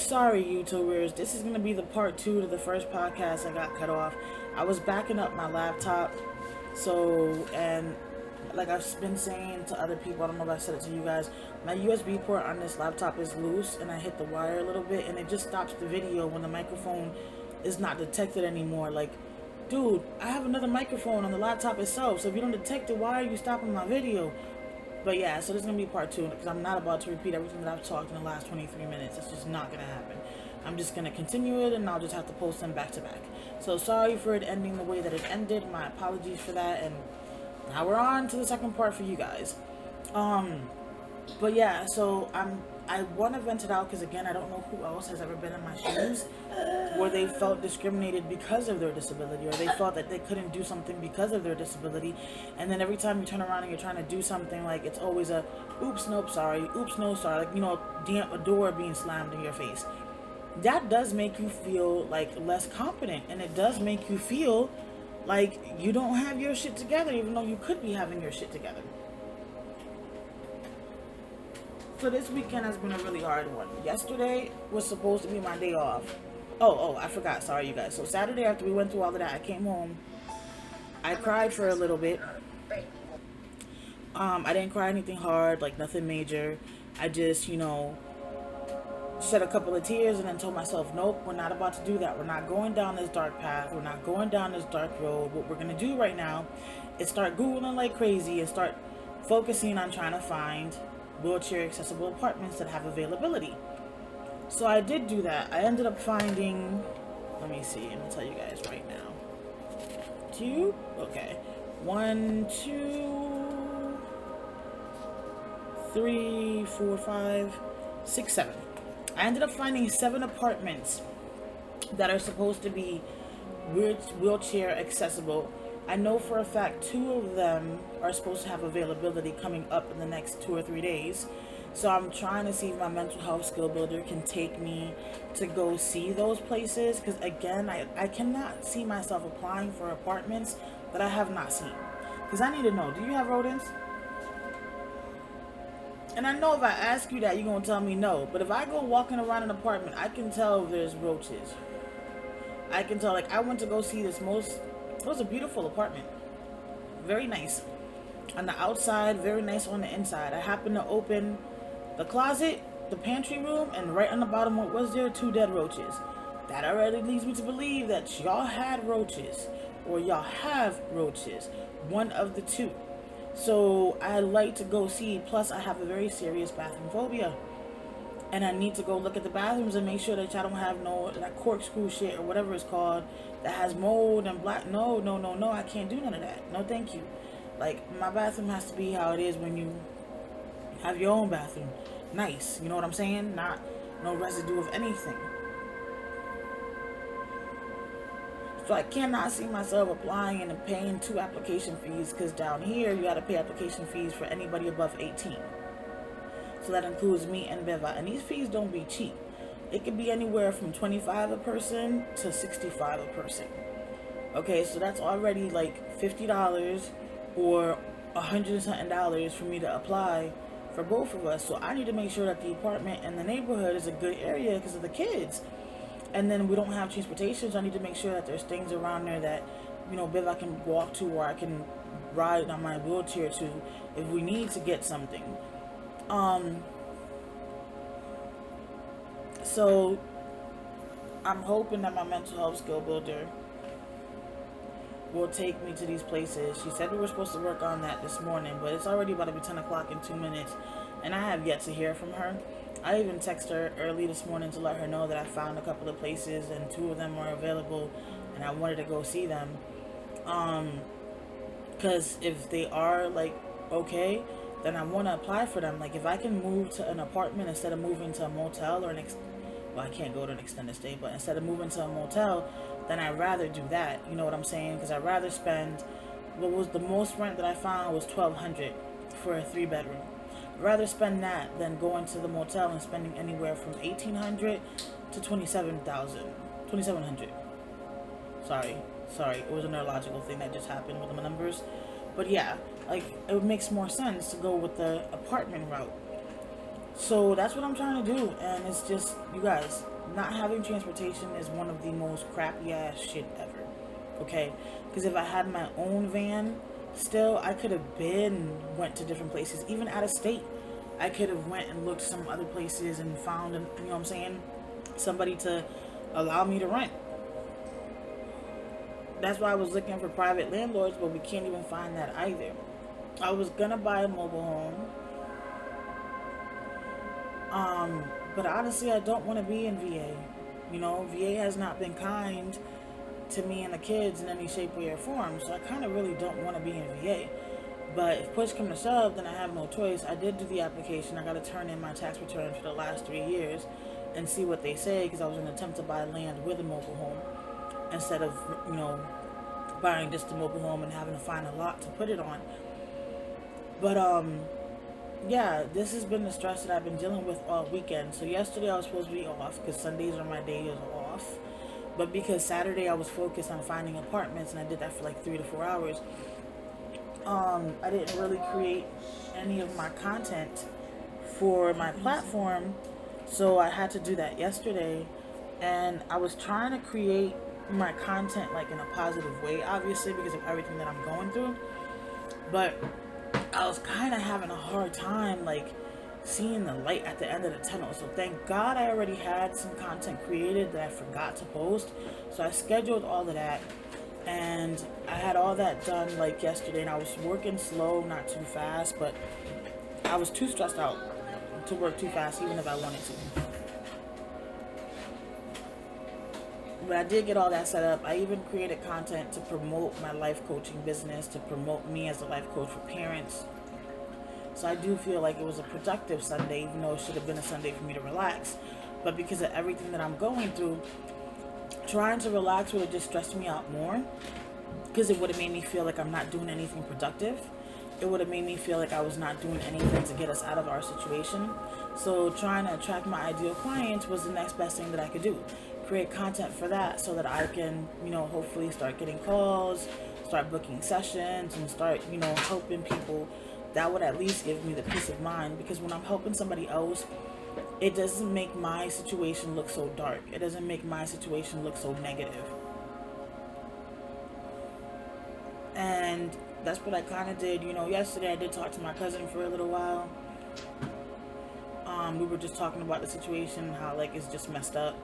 sorry, YouTubers. This is going to be the part 2 to the first podcast I got cut off. I was backing up my laptop. And like I've been saying to other people, I don't know if I said it to you guys, my USB port on this laptop is loose and I hit the wire a little bit and it just stops the video when the microphone is not detected anymore. Like, dude, I have another microphone on the laptop itself, so if you don't detect it, why are you stopping my video? But yeah, so this is going to be part 2 because I'm not about to repeat everything that I've talked in the last 23 minutes. It's just not going to happen. I'm just going to continue it and I'll just have to post them back to back. So sorry for it ending the way that it ended. My apologies for that. And now we're on to the second part for you guys. But yeah, so I want to vent it out because, again, I don't know who else has ever been in my shoes where they felt discriminated because of their disability, or they felt that they couldn't do something because of their disability. And then every time you turn around and you're trying to do something, like, it's always a oops, nope, sorry, oops, no, sorry, like, you know, a door being slammed in your face. That does make you feel like less competent, and it does make you feel like you don't have your shit together, even though you could be having your shit together. So this weekend has been a really hard one. Yesterday was supposed to be my day off. Oh, I forgot. Sorry, you guys. So Saturday, after we went through all of that, I came home. I cried for a little bit. I didn't cry anything hard, like nothing major. I just, shed a couple of tears and then told myself, nope, we're not about to do that. We're not going down this dark path. We're not going down this dark road. What we're going to do right now is start Googling like crazy and start focusing on trying to find wheelchair accessible apartments that have availability. So I did do that. I ended up finding, let me see, I'm gonna tell you guys right now. 2, okay, 1, 2, 3, 4, 5, 6, 7. I ended up finding 7 apartments that are supposed to be wheelchair accessible. I know for a fact 2 of them are supposed to have availability coming up in the next 2 or 3 days. So I'm trying to see if my mental health skill builder can take me to go see those places. Because again, I cannot see myself applying for apartments that I have not seen. Because I need to know, do you have rodents? And I know if I ask you that, you're going to tell me no. But if I go walking around an apartment, I can tell if there's roaches. I can tell, like, I went to go see this it was a beautiful apartment. Very nice. On the outside, very nice on the inside. I happened to open the closet, the pantry room, and right on the bottom, what was there? 2 dead roaches. That already leads me to believe that y'all had roaches, or y'all have roaches. One of the 2. So I like to go see. Plus, I have a very serious bathroom phobia. And I need to go look at the bathrooms and make sure that y'all don't have that corkscrew shit or whatever it's called that has mold and black. No, I can't do none of that. No, thank you. Like, my bathroom has to be how it is when you have your own bathroom. Nice, you know what I'm saying? Not no residue of anything. So I cannot see myself applying and paying 2 application fees, because down here you got to pay application fees for anybody above 18. So that includes me and Beva. And these fees don't be cheap. It could be anywhere from $25 a person to $65 a person. Okay, so that's already like $50 or $100 and something for me to apply for both of us. So I need to make sure that the apartment and the neighborhood is a good area because of the kids. And then we don't have transportation, so I need to make sure that there's things around there that, Beva can walk to, or I can ride on my wheelchair to if we need to get something. So I'm hoping that my mental health skill builder will take me to these places. She said we were supposed to work on that this morning, but it's already about to be 10 o'clock in 2 minutes, and I have yet to hear from her. I even texted her early this morning to let her know that I found a couple of places and 2 of them were available and I wanted to go see them. Because if they are like okay, then I want to apply for them. Like, if I can move to an apartment instead of moving to a motel or I can't go to an extended stay, but instead of moving to a motel, then I'd rather do that. You know what I'm saying? Because I'd rather spend, what was the most rent that I found was $1,200 for a 3-bedroom. I'd rather spend that than going to the motel and spending anywhere from $1,800 to $2,700. Sorry, it was a neurological thing that just happened with the numbers. But yeah, like, it makes more sense to go with the apartment route. So that's what I'm trying to do. And it's just, you guys, not having transportation is one of the most crappy ass shit ever. Okay? Because if I had my own van, still, I could have went to different places, even out of state. I could have went and looked some other places and found, you know what I'm saying, somebody to allow me to rent. That's why I was looking for private landlords, but we can't even find that either. I was gonna buy a mobile home. But honestly, I don't want to be in VA. You know, VA has not been kind to me and the kids in any shape, way, or form. So I kind of really don't want to be in VA. But if push comes to shove, then I have no choice. I did do the application. I got to turn in my tax return for the last 3 years and see what they say, because I was going to attempt to buy land with a mobile home instead of, you know, buying just a mobile home and having to find a lot to put it on. But, yeah, this has been the stress that I've been dealing with all weekend. So yesterday I was supposed to be off because Sundays are my days off. But because Saturday I was focused on finding apartments, and I did that for like 3 to 4 hours, I didn't really create any of my content for my platform. So I had to do that yesterday. And I was trying to create my content like in a positive way, obviously, because of everything that I'm going through. But I was kind of having a hard time like seeing the light at the end of the tunnel. So thank God I already had some content created that I forgot to post. So I scheduled all of that, and I had all that done like yesterday, and I was working slow, not too fast, but I was too stressed out to work too fast even if I wanted to. But I did get all that set up. I even created content to promote my life coaching business, to promote me as a life coach for parents. So I do feel like it was a productive Sunday, even though it should have been a Sunday for me to relax. But because of everything that I'm going through, trying to relax would have just stressed me out more, because it would have made me feel like I'm not doing anything productive. It would have made me feel like I was not doing anything to get us out of our situation. So trying to attract my ideal clients was the next best thing that I could do. Create content for that so that I can, you know, hopefully start getting calls, start booking sessions, and start, you know, helping people. That would at least give me the peace of mind, because when I'm helping somebody else, it doesn't make my situation look so dark. It doesn't make my situation look so negative. And that's what I kind of did. You know, yesterday I did talk to my cousin for a little while. We were just talking about the situation, how like it's just messed up,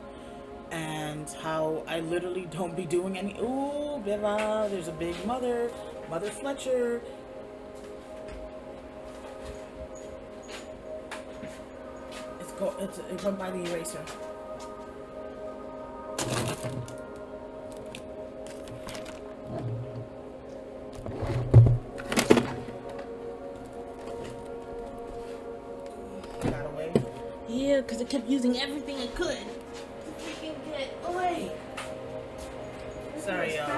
and how I literally don't be doing any. Ooh, Beva, there's a big mother Fletcher. It went by the eraser. Got away. Yeah, because it kept using everything it could to freaking get away. Sorry, y'all.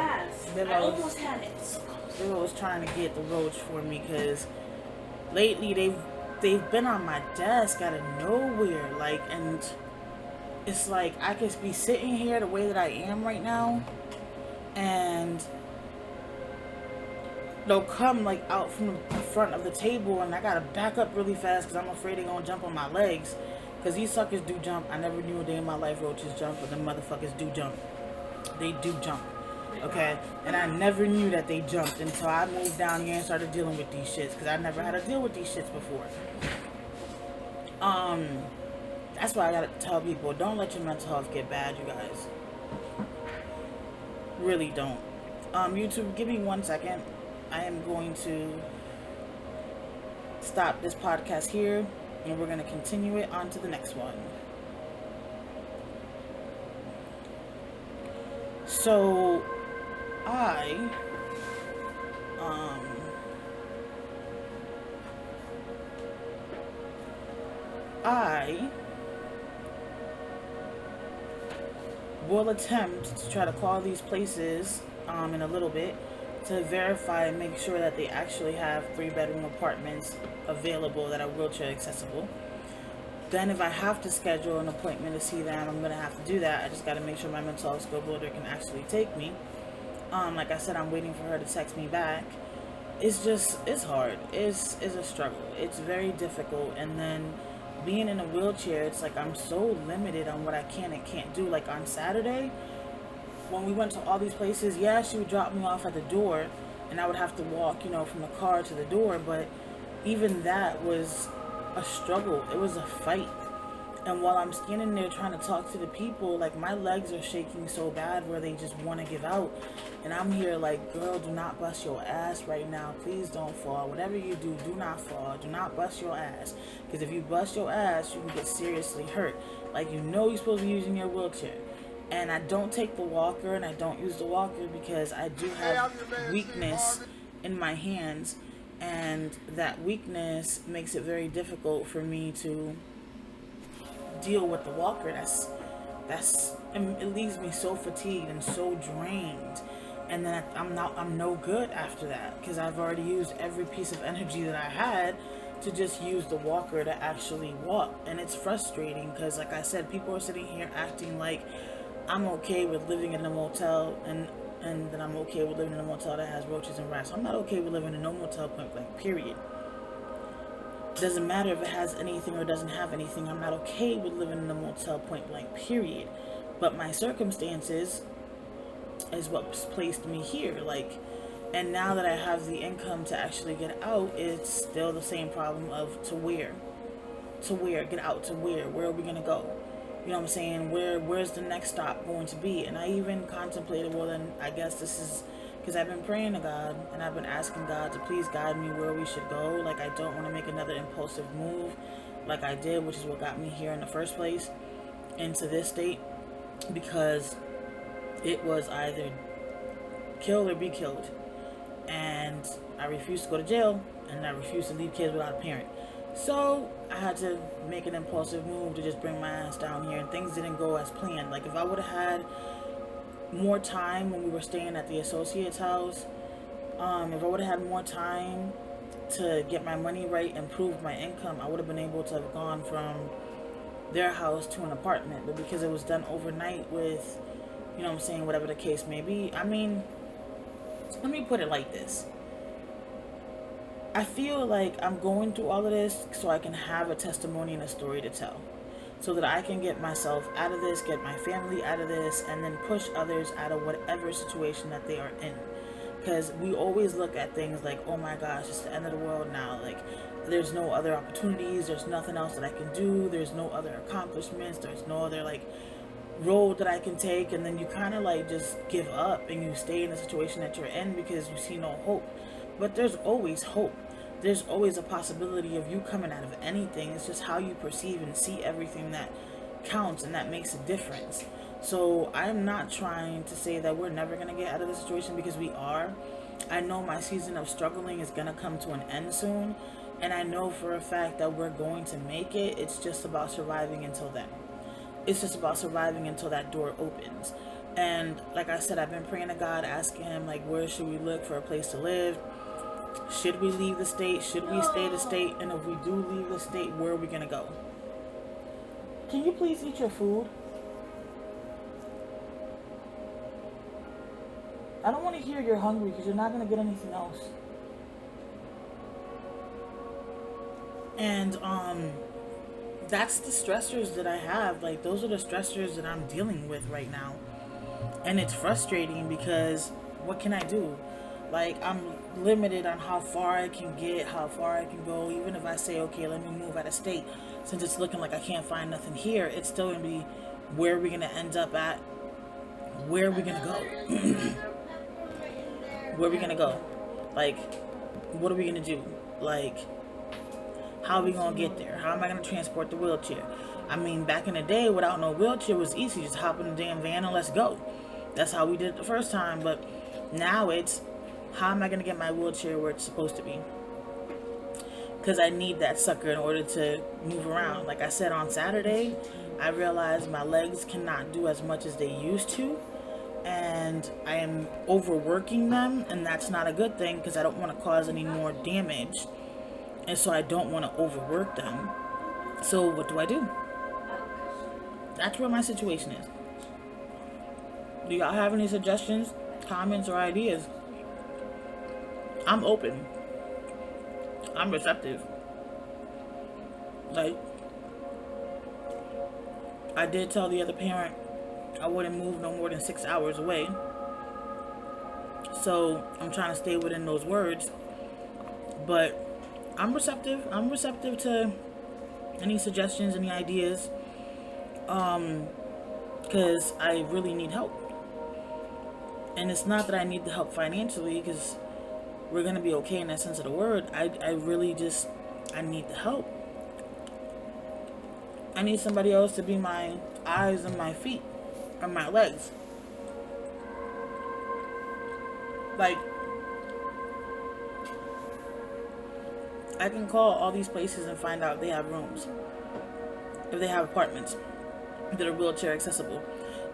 I almost had it. Bill was trying to get the roach for me, because lately they've been on my desk out of nowhere, like, and it's like I could be sitting here the way that I am right now, and they'll come like out from the front of the table, and I gotta back up really fast because I'm afraid they're gonna jump on my legs, because these suckers do jump. I never knew a day in my life roaches jump, but them motherfuckers do jump. They do jump. Okay, and I never knew that they jumped until I moved down here and started dealing with these shits, because I never had to deal with these shits before. That's why I gotta tell people, don't let your mental health get bad, you guys. Really don't. YouTube, give me 1 second. I am going to stop this podcast here, and we're going to continue it on to the next one. So I will attempt to try to call these places in a little bit to verify and make sure that they actually have 3-bedroom apartments available that are wheelchair accessible. Then if I have to schedule an appointment to see them, I'm going to have to do that. I just got to make sure my mental health skill builder can actually take me. Like I said, I'm waiting for her to text me back. It's hard. It's a struggle. It's very difficult. And then being in a wheelchair, it's like I'm so limited on what I can and can't do. Like on Saturday, when we went to all these places, yeah, she would drop me off at the door and I would have to walk, from the car to the door. But even that was a struggle. It was a fight. And while I'm standing there trying to talk to the people, like my legs are shaking so bad where they just want to give out. And I'm here like, girl, do not bust your ass right now. Please don't fall. Whatever you do, do not fall. Do not bust your ass. Because if you bust your ass, you can get seriously hurt. Like, you're supposed to be using your wheelchair. And I don't take the walker and I don't use the walker because I do have weakness in my hands. And that weakness makes it very difficult for me to deal with the walker. It leaves me so fatigued and so drained, and then I'm no good after that because I've already used every piece of energy that I had to just use the walker to actually walk. And it's frustrating because, like I said, people are sitting here acting like I'm okay with living in a motel and that I'm okay with living in a motel that has roaches and rats. I'm not okay with living in no motel, point blank, period. Doesn't matter if it has anything or doesn't have anything. I'm not okay with living in a motel, point blank, period. But my circumstances is what's placed me here. And now that I have the income to actually get out, it's still the same problem of to where, get out to where are we gonna go? You know what I'm saying? Where's the next stop going to be? And I even contemplated, well then I guess this is, because I've been praying to God and I've been asking God to please guide me where we should go. Like, I don't want to make another impulsive move like I did, which is what got me here in the first place, into this state, because it was either kill or be killed. And I refused to go to jail and I refused to leave kids without a parent. So I had to make an impulsive move to just bring my ass down here, and things didn't go as planned. Like, if I would have had more time when we were staying at the associate's house, if I would have had more time to get my money right and prove my income, I would have been able to have gone from their house to an apartment. But because it was done overnight with, whatever the case may be, let me put it like this. I feel like I'm going through all of this so I can have a testimony and a story to tell, so that I can get myself out of this, get my family out of this, and then push others out of whatever situation that they are in. Because we always look at things like, oh my gosh, it's the end of the world now. Like, there's no other opportunities. There's nothing else that I can do. There's no other accomplishments. There's no other, road that I can take. And then you kind of, just give up and you stay in the situation that you're in because you see no hope. But there's always hope. There's always a possibility of you coming out of anything. It's just how you perceive and see everything that counts, and that makes a difference. So I'm not trying to say that we're never going to get out of this situation, because we are. I know my season of struggling is going to come to an end soon, and I know for a fact that we're going to make it. It's just about surviving until then. It's just about surviving until that door opens. And like I said, I've been praying to God, asking him, where should we look for a place to live? Should we leave the state? Should we stay the state? And if we do leave the state, where are we going to go? Can you please eat your food? I don't want to hear you're hungry, because you're not going to get anything else. And that's the stressors that I have. Those are the stressors that I'm dealing with right now. And it's frustrating because what can I do? I'm limited on how far I can get, how far I can go. Even if I say, okay, let me move out of state, since it's looking like I can't find nothing here, it's still going to be, where are we going to end up at? Where are we going to go? Where are we going to go? What are we going to do? How are we going to get there? How am I going to transport the wheelchair? Back in the day, without no wheelchair, it was easy. Just hop in the damn van and let's go. That's how we did it the first time. But now it's, how am I going to get my wheelchair where it's supposed to be? Because I need that sucker in order to move around. Like I said, on Saturday, I realized my legs cannot do as much as they used to. And I am overworking them. And that's not a good thing, because I don't want to cause any more damage. And so I don't want to overwork them. So what do? That's where my situation is. Do y'all have any suggestions, comments, or ideas? I'm open. I'm receptive. I did tell the other parent I wouldn't move no more than 6 hours away. So I'm trying to stay within those words. But I'm receptive. I'm receptive to any suggestions, any ideas. Because I really need help. And it's not that I need the help financially, because we're going to be okay in that sense of the word. I really just, I need the help. I need somebody else to be my eyes and my feet and my legs. Like, I can call all these places and find out if they have rooms, if they have apartments that are wheelchair accessible,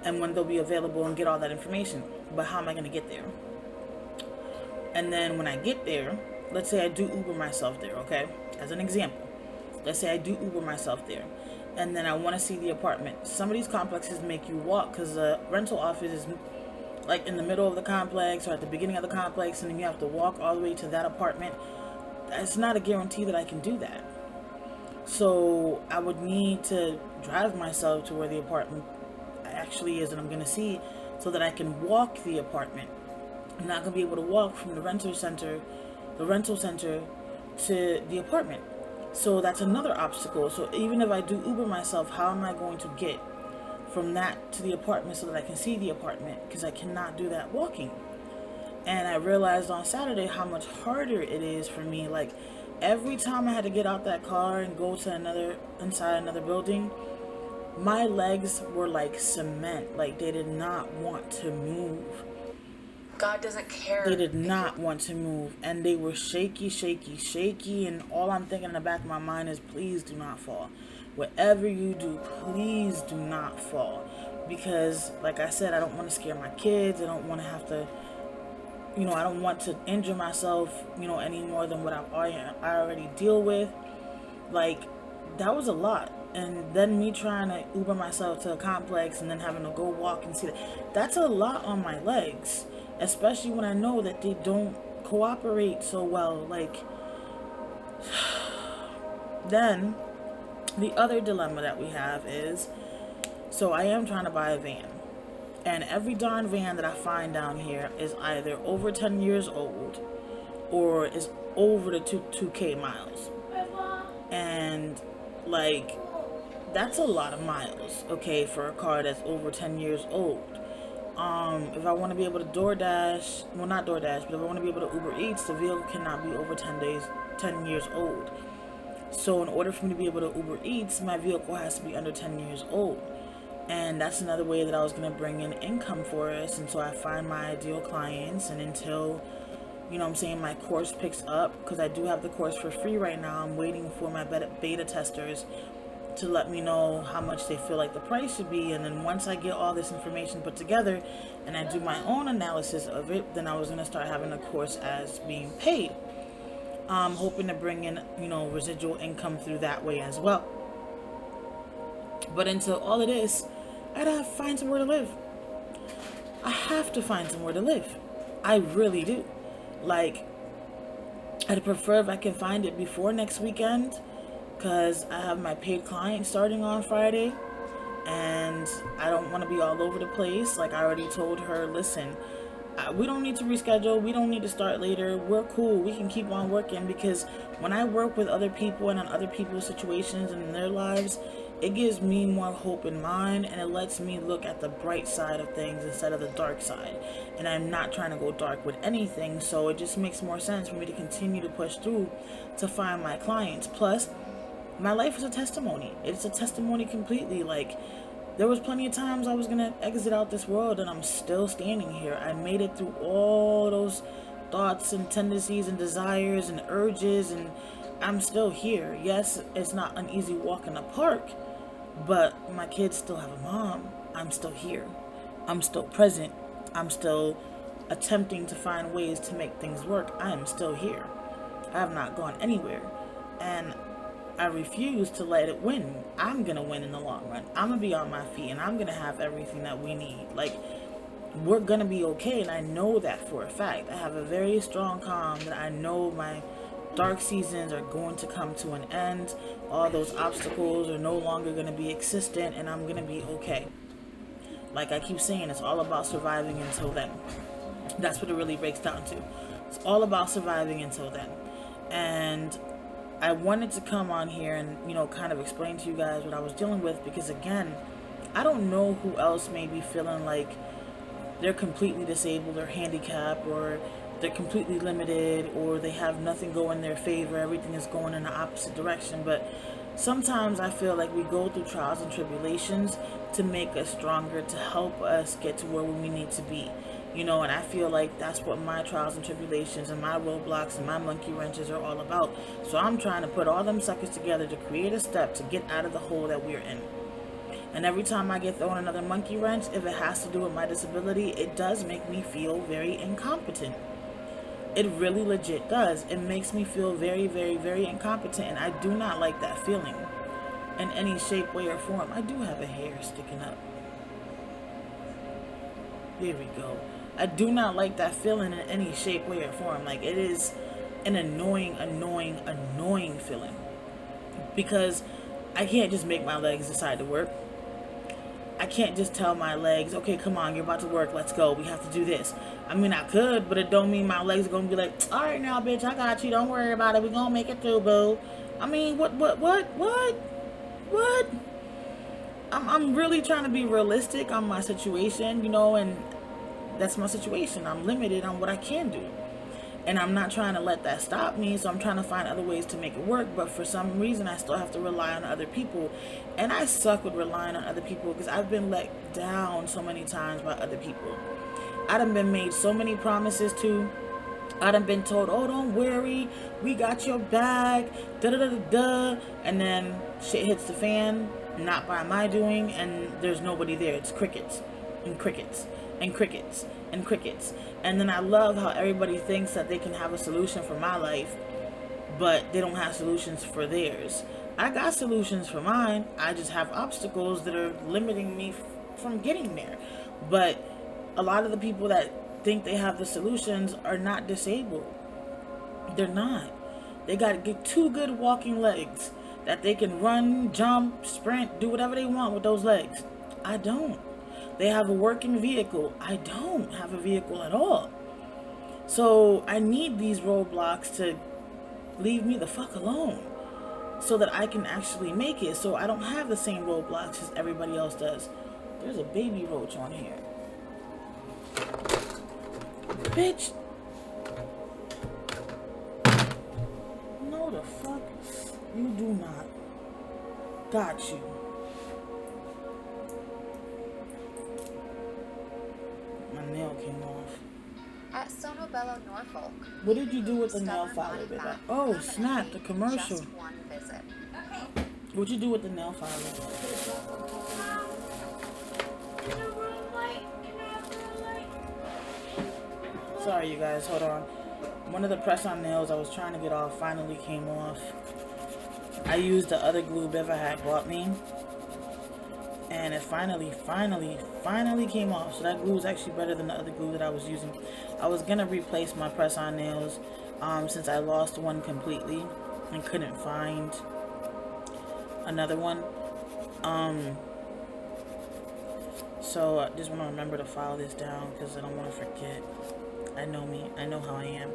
and when they'll be available, and get all that information. But how am I going to get there? And then when I get there, let's say I do Uber myself there, okay? As an example. Let's say I do Uber myself there, and then I want to see the apartment. Some of these complexes make you walk, because the rental office is like in the middle of the complex or at the beginning of the complex, and then you have to walk all the way to that apartment. It's not a guarantee that I can do that. So I would need to drive myself to where the apartment actually is that I'm going to see, so that I can walk the apartment. I'm not going to be able to walk from the rental center to the apartment. So that's another obstacle. So even if I do Uber myself, how am I going to get from that to the apartment so that I can see the apartment? Because I cannot do that walking. And I realized on Saturday how much harder it is for me. Like, every time I had to get out that car and go to inside another building, my legs were like cement. Like, they did not want to move. God doesn't care. They did not want to move. And they were shaky. And all I'm thinking in the back of my mind is, please do not fall. Whatever you do, please do not fall. Because, like I said, I don't want to scare my kids. I don't want to have to, I don't want to injure myself, any more than what I already deal with. Like, that was a lot. And then me trying to Uber myself to a complex and then having to go walk and see that. That's a lot on my legs. Especially when I know that they don't cooperate so well. Like, then the other dilemma that we have is, so I am trying to buy a van. And every darn van that I find down here is either over 10 years old or is over the 2K miles. And, like, that's a lot of miles, okay, for a car that's over 10 years old. If I want to be able to DoorDash, well, not DoorDash, but if I want to be able to Uber Eats, the vehicle cannot be over 10 years old. So in order for me to be able to Uber Eats, my vehicle has to be under 10 years old. And that's another way that I was going to bring in income for us. And so I find my ideal clients, and until, my course picks up, because I do have the course for free right now. I'm waiting for my beta testers to let me know how much they feel like the price should be. And then once I get all this information put together and I do my own analysis of it, then I was going to start having the course as being paid. I'm hoping to bring in, residual income through that way as well. But until all of this, I gotta find somewhere to live. I have to find somewhere to live. I really do. Like, I'd prefer if I can find it before next weekend, because I have my paid client starting on Friday, and I don't want to be all over the place. Like, I already told her, listen, we don't need to reschedule. We don't need to start later. We're cool. We can keep on working, because when I work with other people and on other people's situations and in their lives, it gives me more hope in mine, and it lets me look at the bright side of things instead of the dark side. And I'm not trying to go dark with anything, so it just makes more sense for me to continue to push through to find my clients. Plus, my life is a testimony. It's a testimony completely. Like, there was plenty of times I was going to exit out this world, and I'm still standing here. I made it through all those thoughts and tendencies and desires and urges, and I'm still here. Yes, it's not an easy walk in the park, but my kids still have a mom. I'm still here. I'm still present. I'm still attempting to find ways to make things work. I am still here. I have not gone anywhere. And I refuse to let it win. I'm going to win in the long run. I'm going to be on my feet, and I'm going to have everything that we need. Like, we're going to be okay, and I know that for a fact. I have a very strong calm that I know my dark seasons are going to come to an end. All those obstacles are no longer going to be existent, and I'm going to be okay. Like I keep saying, it's all about surviving until then. That's what it really breaks down to. It's all about surviving until then. And I wanted to come on here and, kind of explain to you guys what I was dealing with, because again, I don't know who else may be feeling like they're completely disabled or handicapped, or they're completely limited, or they have nothing going in their favor. Everything is going in the opposite direction. But sometimes I feel like we go through trials and tribulations to make us stronger, to help us get to where we need to be. And I feel like that's what my trials and tribulations and my roadblocks and my monkey wrenches are all about. So I'm trying to put all them suckers together to create a step to get out of the hole that we're in. And every time I get thrown another monkey wrench, if it has to do with my disability, it does make me feel very incompetent. It really legit does. It makes me feel very, very, very incompetent. And I do not like that feeling in any shape, way, or form. I do have a hair sticking up. There we go. I do not like that feeling in any shape, way, or form. Like, it is an annoying feeling. Because I can't just make my legs decide to work. I can't just tell my legs, okay, come on, you're about to work, let's go, we have to do this. I mean, I could, but it don't mean my legs are going to be like, all right now, bitch, I got you, don't worry about it, we're going to make it through, boo. I mean, what? I'm really trying to be realistic on my situation, and that's my situation. I'm limited on what I can do. And I'm not trying to let that stop me, so I'm trying to find other ways to make it work. But for some reason, I still have to rely on other people. And I suck with relying on other people because I've been let down so many times by other people. I done been made so many promises to. I done been told, oh, don't worry, we got your back, da-da-da-da-da. And then shit hits the fan, not by my doing, and there's nobody there. It's crickets and crickets and crickets and crickets. And then I love how everybody thinks that they can have a solution for my life, but they don't have solutions for theirs. I got solutions for mine. I just have obstacles that are limiting me from getting there. But a lot of the people that think they have the solutions are not disabled. They're not. They got two good walking legs that they can run, jump, sprint, do whatever they want with those legs. I don't. They have a working vehicle. I don't have a vehicle at all. So I need these roadblocks to leave me the fuck alone so that I can actually make it, so I don't have the same roadblocks as everybody else does. There's a baby roach on here. Bitch. No the fuck you do not. Got you. My nail came off. At Sonobello, Norfolk. What did you do with the nail file? Oh snap, the commercial. Just one visit. What'd you do with the nail file? Sorry you guys, hold on. One of the press-on nails I was trying to get off finally came off. I used the other glue Beva had bought me, and it finally came off. So that glue is actually better than the other glue that I was using. I was gonna replace my press-on nails since I lost one completely and couldn't find another one. So I just want to remember to file this down because I don't want to forget. I know me. I know how I am.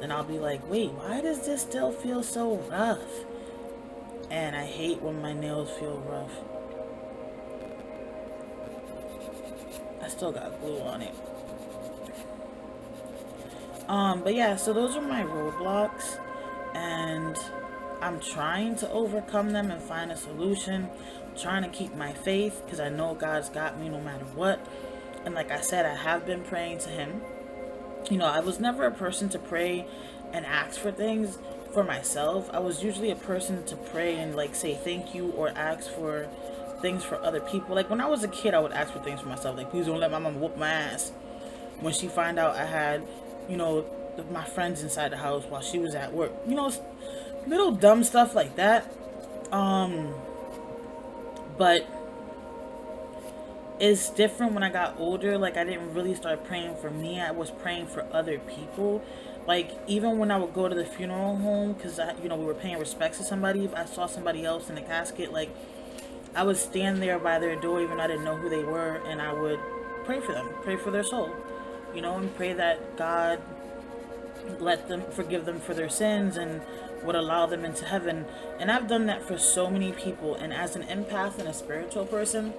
Then I'll be like, wait, why does this still feel so rough? And I hate when my nails feel rough. I still got glue on it. But yeah, so those are my roadblocks. And I'm trying to overcome them and find a solution. I'm trying to keep my faith because I know God's got me no matter what. And like I said, I have been praying to Him. You know, I was never a person to pray and ask for things for myself. I was usually a person to pray and like say thank you or ask for things for other people. Like when I was a kid, I would ask for things for myself. Like, please don't let my mom whoop my ass when she find out I had, you know, my friends inside the house while she was at work. You know, little dumb stuff like that. But it's different when I got older. Like, I didn't really start praying for me. I was praying for other people. Like, even when I would go to the funeral home, because we were paying respects to somebody, if I saw somebody else in the casket, like, I would stand there by their door, even though I didn't know who they were, and I would pray for them, pray for their soul, and pray that God let them forgive them for their sins and would allow them into heaven. And I've done that for so many people. And as an empath and a spiritual person,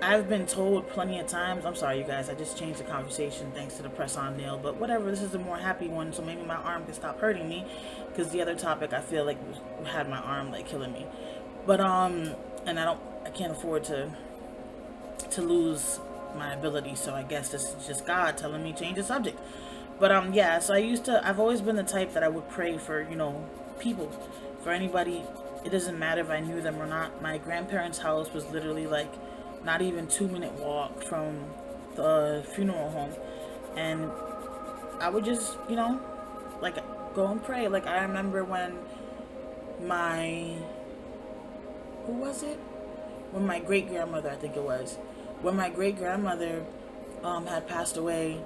I've been told plenty of times, I'm sorry you guys, I just changed the conversation thanks to the press on nail, but whatever, this is a more happy one, so maybe my arm can stop hurting me, because the other topic I feel like had my arm like killing me. But and I can't afford to lose my ability, so I guess this is just God telling me change the subject. But yeah, so I've always been the type that I would pray for, people, for anybody. It doesn't matter if I knew them or not. My grandparents' house was literally like not even 2-minute walk from the funeral home, and I would just like go and pray. Like, I remember when my great grandmother, I think it was, when my great grandmother had passed away,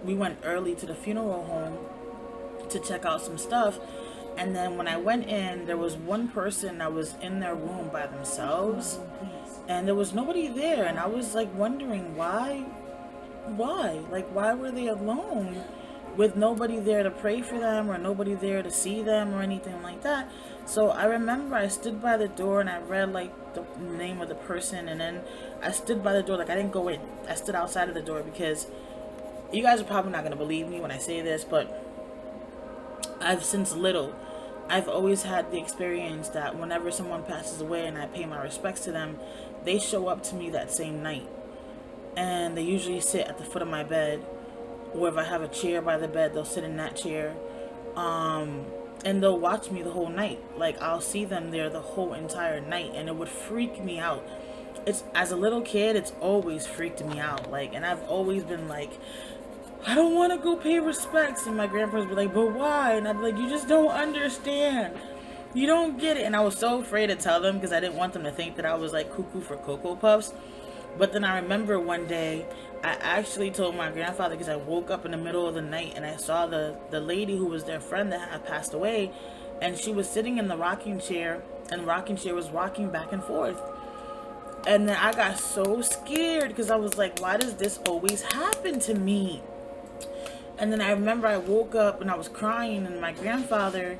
we went early to the funeral home to check out some stuff. And then when I went in, there was one person that was in their room by themselves, and there was nobody there. And I was like wondering why, like, why were they alone with nobody there to pray for them or nobody there to see them or anything like that? So I remember I stood by the door and I read like the name of the person, and then I stood by the door. Like, I didn't go in, I stood outside of the door, because you guys are probably not going to believe me when I say this, but I've always had the experience that whenever someone passes away and I pay my respects to them, they show up to me that same night. And they usually sit at the foot of my bed, or if I have a chair by the bed, they'll sit in that chair. And they'll watch me the whole night. Like, I'll see them there the whole entire night, and it would freak me out. As a little kid, it's always freaked me out. Like, and I've always been like, I don't want to go pay respects. And my grandparents would be like, but why? And I'd be like, you just don't understand. You don't get it. And I was so afraid to tell them, because I didn't want them to think that I was like cuckoo for Cocoa Puffs. But then I remember one day, I actually told my grandfather, because I woke up in the middle of the night and I saw the lady who was their friend that had passed away, and she was sitting in the rocking chair, and the rocking chair was rocking back and forth. And then I got so scared, because I was like, why does this always happen to me? And then I remember I woke up and I was crying, and my grandfather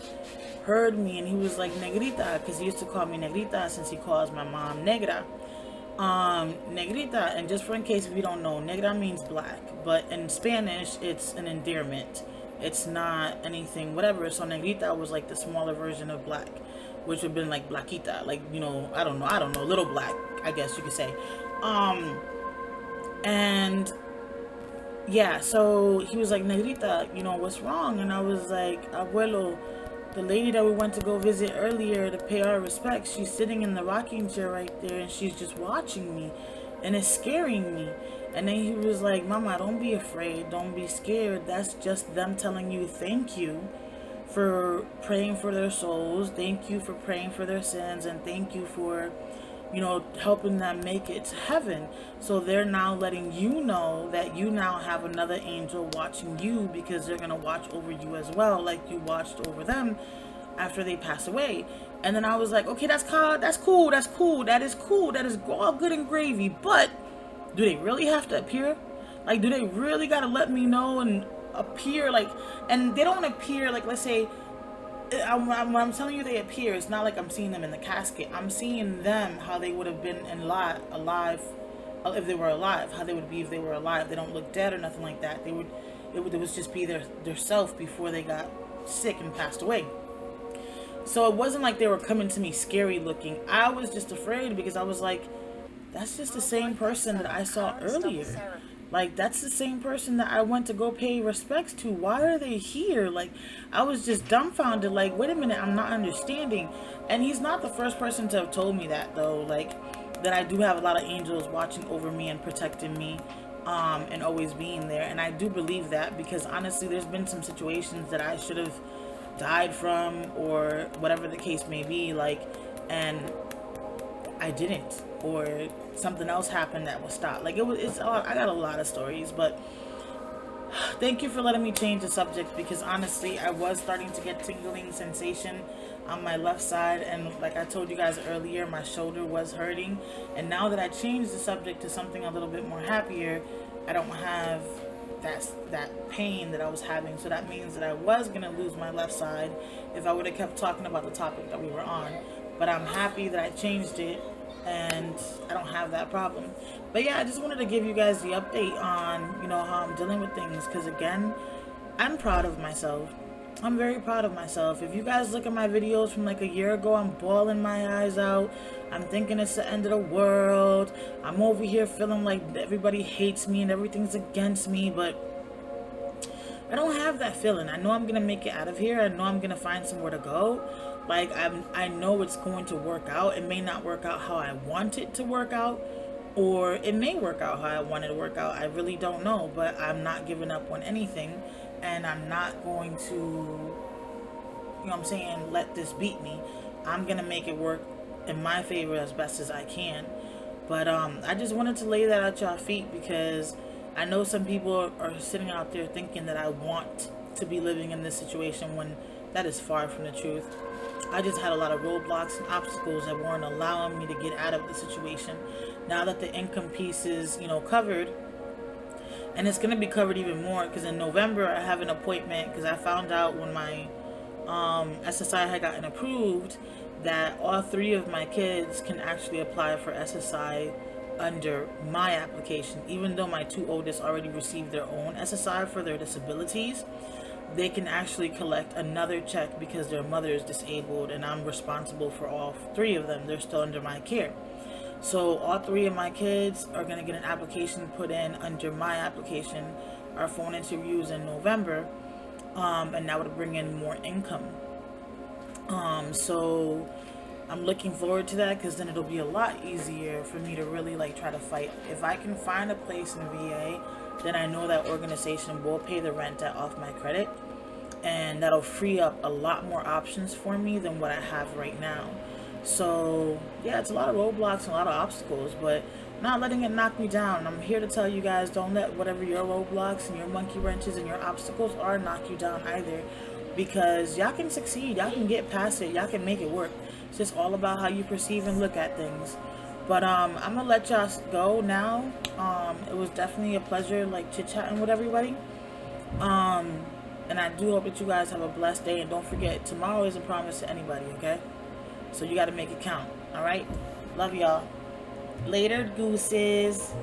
heard me, and he was like, Negrita, because he used to call me Negrita since he calls my mom Negra. Negrita, and just for in case if you don't know, Negra means black, but in Spanish it's an endearment. It's not anything, whatever. So Negrita was like the smaller version of black, which would have been like Blaquita, like, I don't know, little black, I guess you could say. And yeah, so he was like, Negrita, what's wrong? And I was like, Abuelo, the lady that we went to go visit earlier to pay our respects, she's sitting in the rocking chair right there, and she's just watching me, and it's scaring me. And then he was like, Mama, don't be afraid, don't be scared. That's just them telling you thank you for praying for their souls, thank you for praying for their sins, and thank you for helping them make it to heaven. So they're now letting you know that you now have another angel watching you, because they're going to watch over you as well, like you watched over them after they pass away. And then I was like, okay, that's cool, that is all good and gravy, but do they really have to appear? Like, do they really got to let me know and appear? Like, and they don't appear, like, let's say, I'm telling you they appear, it's not like I'm seeing them in the casket. I'm seeing them how they would have been alive if they were alive, how they would be if they were alive. They don't look dead or nothing like that. It would just be their self before they got sick and passed away. So it wasn't like they were coming to me scary looking. I was just afraid, because I was like, that's just the same person that I saw earlier. Like, that's the same person that I went to go pay respects to. Why are they here? Like, I was just dumbfounded. Like, wait a minute, I'm not understanding. And he's not the first person to have told me that, though. Like, that I do have a lot of angels watching over me and protecting me, and always being there. And I do believe that, because honestly, there's been some situations that I should have died from, or whatever the case may be, like, and I didn't, or something else happened that was stopped. Like, I got a lot of stories, but Thank you for letting me change the subject, because honestly, I was starting to get tingling sensation on my left side, and like I told you guys earlier, my shoulder was hurting. And now that I changed the subject to something a little bit more happier, I don't have that pain that I was having. So that means that I was gonna lose my left side if I would have kept talking about the topic that we were on. But I'm happy that I changed it and I don't have that problem. But yeah, I just wanted to give you guys the update on, how I'm dealing with things, because again, I'm proud of myself. I'm very proud of myself. If you guys look at my videos from like a year ago, I'm bawling my eyes out. I'm thinking it's the end of the world. I'm over here feeling like everybody hates me and everything's against me, but I don't have that feeling. I know I'm gonna make it out of here. I know I'm gonna find somewhere to go. Like I know it's going to work out. It may not work out how I want it to work out, or it may work out how I want it to work out. I really don't know, but I'm not giving up on anything, and I'm not going to, let this beat me. I'm gonna make it work in my favor as best as I can. But I just wanted to lay that at y'all feet, because I know some people are sitting out there thinking that I want to be living in this situation, when that is far from the truth. I just had a lot of roadblocks and obstacles that weren't allowing me to get out of the situation. Now that the income piece is, covered, and it's going to be covered even more, because in November I have an appointment, because I found out when my SSI had gotten approved that all 3 of my kids can actually apply for SSI under my application. Even though my 2 oldest already received their own SSI for their disabilities, they can actually collect another check because their mother is disabled, and I'm responsible for all 3 of them. They're still under my care. So all 3 of my kids are going to get an application put in under my application. Our phone interviews in November, and that would bring in more income. So I'm looking forward to that, because then it'll be a lot easier for me to really try to fight. If I can find a place in VA, then I know that organization will pay the rent off my credit, and that'll free up a lot more options for me than what I have right now. So yeah, it's a lot of roadblocks and a lot of obstacles, but not letting it knock me down. I'm here to tell you guys, don't let whatever your roadblocks and your monkey wrenches and your obstacles are knock you down either, because y'all can succeed, y'all can get past it, y'all can make it work. It's just all about how you perceive and look at things. But I'm gonna let y'all go now. It was definitely a pleasure chit-chatting with everybody. And I do hope that you guys have a blessed day, and don't forget, tomorrow isn't promised to anybody, okay? So you got to make it count. All right, love y'all. Later, gooses.